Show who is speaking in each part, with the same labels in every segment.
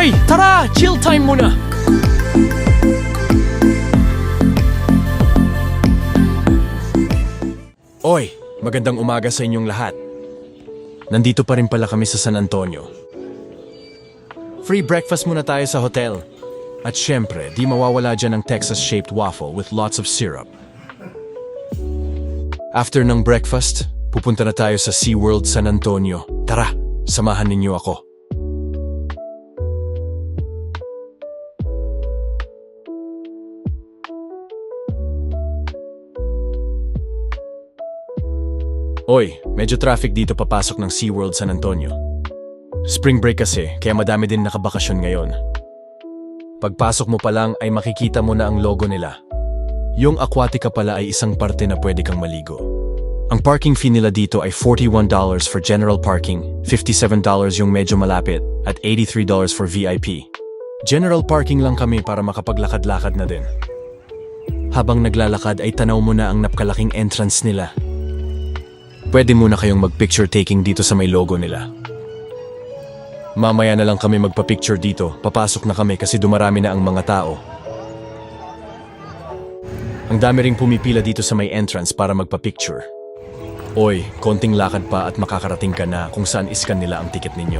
Speaker 1: Oy, tara! Chill time muna! Oy, magandang umaga sa inyong lahat. Nandito pa rin pala kami sa San Antonio. Free breakfast muna tayo sa hotel. At syempre, di mawawala dyan ang Texas-shaped waffle with lots of syrup. After ng breakfast, pupunta na tayo sa SeaWorld San Antonio. Tara, samahan ninyo ako. Oy, medyo traffic dito papasok ng SeaWorld San Antonio. Spring break kasi, kaya madami din nakabakasyon ngayon. Pagpasok mo pa lang ay makikita mo na ang logo nila. Yung Aquatica pala ay isang parte na pwede kang maligo. Ang parking fee nila dito ay $41 for general parking, $57 yung medyo malapit, at $83 for VIP. General parking lang kami para makapaglakad-lakad na din. Habang naglalakad ay tanaw mo na ang napakalaking entrance nila. Pwede muna kayong mag-picture taking dito sa may logo nila. Mamaya na lang kami magpa-picture dito, papasok na kami kasi dumarami na ang mga tao. Ang dami ring pumipila dito sa may entrance para magpa-picture. Oy, konting lakad pa at makakarating ka na kung saan iskan nila ang ticket ninyo.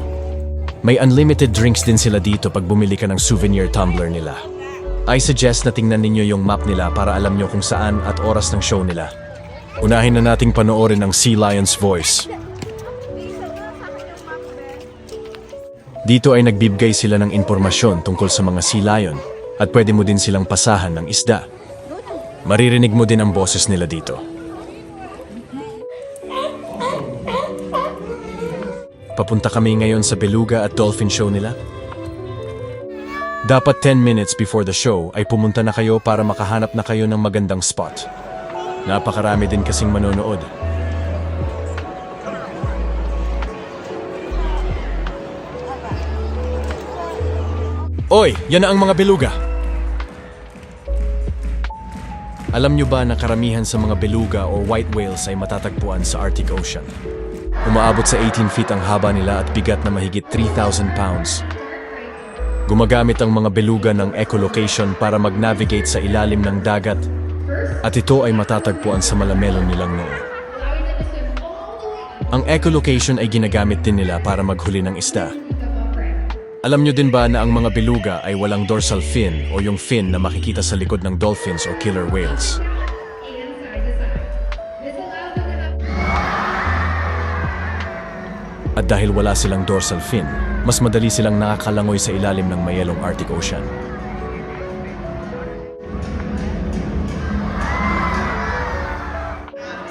Speaker 1: May unlimited drinks din sila dito pag bumili ka ng souvenir tumbler nila. I suggest na tingnan ninyo yung map nila para alam nyo kung saan at oras ng show nila. Unahin na nating panoorin ang Sea Lion's Voice. Dito ay nagbibigay sila ng impormasyon tungkol sa mga sea lion at pwede mo din silang pasahan ng isda. Maririnig mo din ang boses nila dito. Papunta kami ngayon sa beluga at dolphin show nila. Dapat 10 minutes before the show ay pumunta na kayo para makahanap na kayo ng magandang spot. Napakarami din kasing manonood. Oy, yan na ang mga beluga. Alam nyo ba na karamihan sa mga beluga o white whales ay matatagpuan sa Arctic Ocean? Umaabot sa 18 feet ang haba nila at bigat na mahigit 3,000 pounds. Gumagamit ang mga beluga ng echolocation para mag-navigate sa ilalim ng dagat. At ito ay matatagpuan sa malamelon nilang noo. Ang echolocation ay ginagamit din nila para maghuli ng isda. Alam nyo din ba na ang mga beluga ay walang dorsal fin o yung fin na makikita sa likod ng dolphins o killer whales? At dahil wala silang dorsal fin, mas madali silang nakakalangoy sa ilalim ng mayelong Arctic Ocean.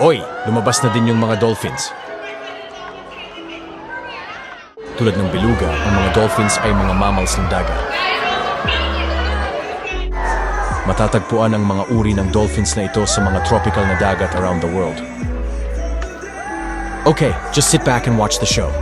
Speaker 1: Oy, lumabas na din yung mga dolphins. Tulad ng beluga, ang mga dolphins ay mga mammals ng dagat. Matatagpuan ang mga uri ng dolphins na ito sa mga tropical na dagat around the world. Okay, just sit back and watch the show.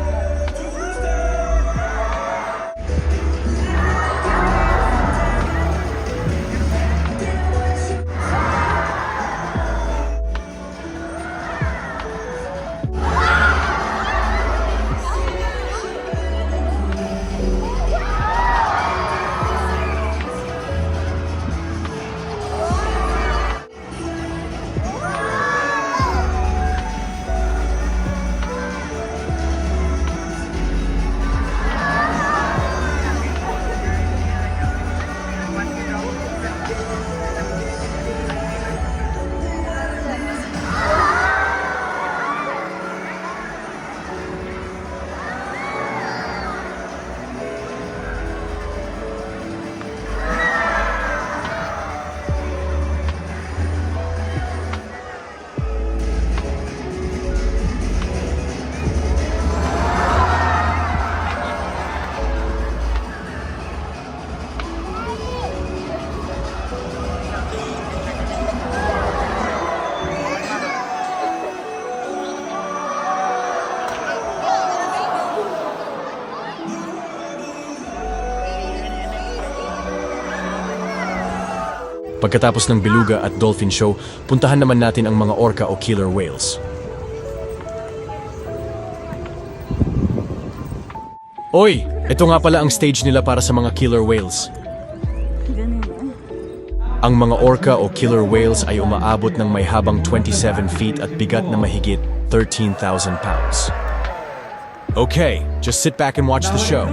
Speaker 1: Pagkatapos ng beluga at dolphin show, puntahan naman natin ang mga orca o killer whales. Oy! Ito nga pala ang stage nila para sa mga killer whales. Ang mga orca o killer whales ay umaabot ng may habang 27 feet at bigat na mahigit 13,000 pounds. Okay, just sit back and watch the show.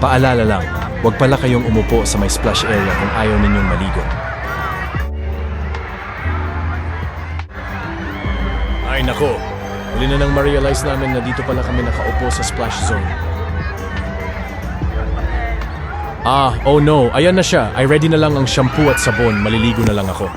Speaker 1: Paalala lang, huwag pala kayong umupo sa may splash area kung ayaw ninyong maligo. Ay nako, huli na nang ma-realize namin na dito pala kami nakaupo sa splash zone. Oh no, ayan na siya. Ay ready na lang ang shampoo at sabon, maliligo na lang ako.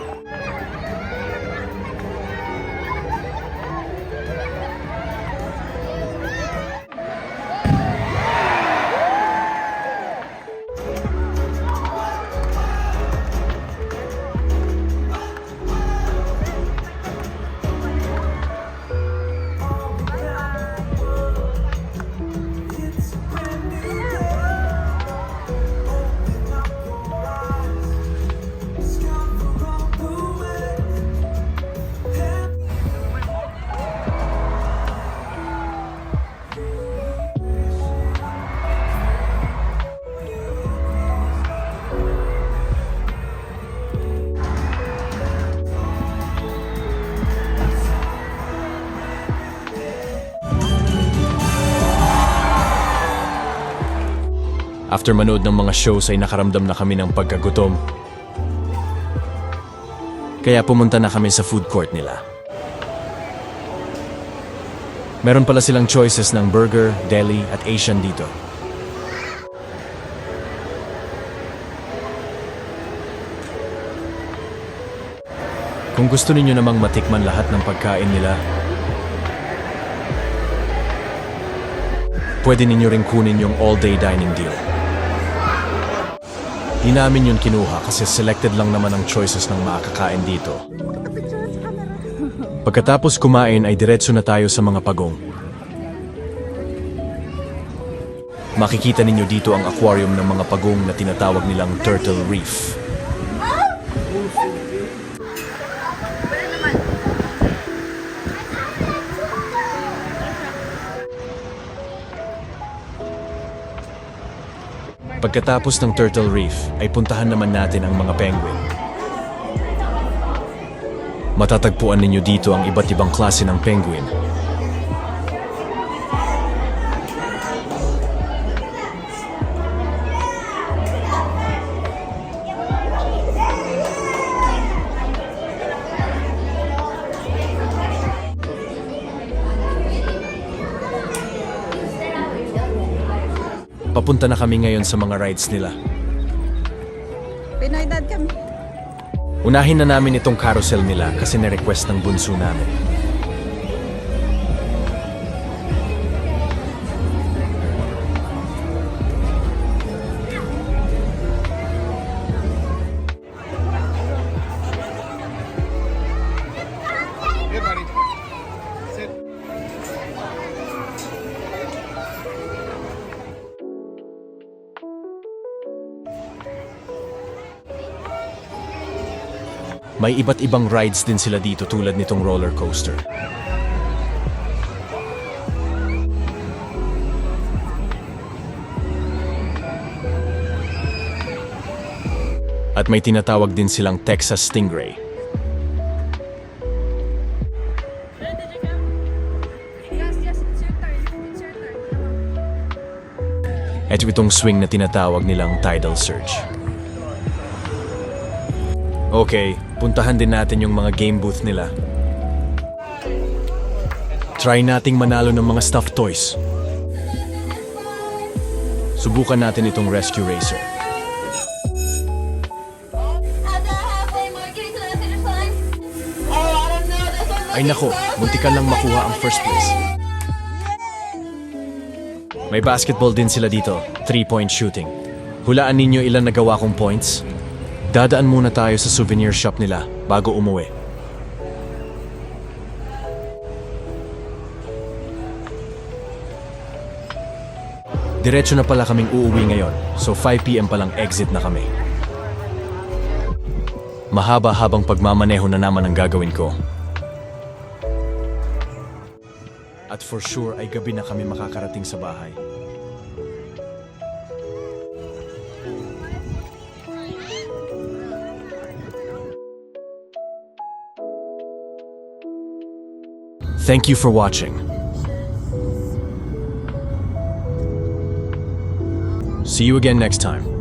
Speaker 1: After manood ng mga shows ay nakaramdam na kami ng pagkagutom. Kaya pumunta na kami sa food court nila. Meron pala silang choices ng burger, deli at Asian dito. Kung gusto ninyo namang matikman lahat ng pagkain nila, pwede ninyo ring kunin yung all-day dining deal. Di namin yun kinuha kasi selected lang naman ang choices ng makakakain dito. Pagkatapos kumain ay diretso na tayo sa mga pagong. Makikita ninyo dito ang aquarium ng mga pagong na tinatawag nilang Turtle Reef. Pagkatapos ng Turtle Reef, ay puntahan naman natin ang mga penguin. Matatagpuan ninyo dito ang iba't ibang klase ng penguin. Papunta na kami ngayon sa mga rides nila.
Speaker 2: Pinoy dad kami.
Speaker 1: Unahin na namin itong carousel nila kasi na-request ng bunso namin.
Speaker 3: Here, buddy. Sit.
Speaker 1: May iba't ibang rides din sila dito tulad nitong roller coaster. At may tinatawag din silang Texas Stingray.
Speaker 2: Yes, it's your turn. It's your turn.
Speaker 1: At itong swing na tinatawag nilang Tidal Surge. Okay, puntahan din natin yung mga game booth nila. Try nating manalo ng mga stuffed toys. Subukan natin itong Rescue Racer. Ay nako, muntikan lang makuha ang first place. May basketball din sila dito, 3-point shooting. Hulaan ninyo ilan nagawa kong points? Dadaan muna tayo sa souvenir shop nila bago umuwi. Diretso na pala kaming uuwi ngayon, so 5 PM palang exit na kami. Mahaba-habang pagmamaneho na naman ang gagawin ko. At for sure ay gabi na kami makakarating sa bahay. Thank you for watching. See you again next time.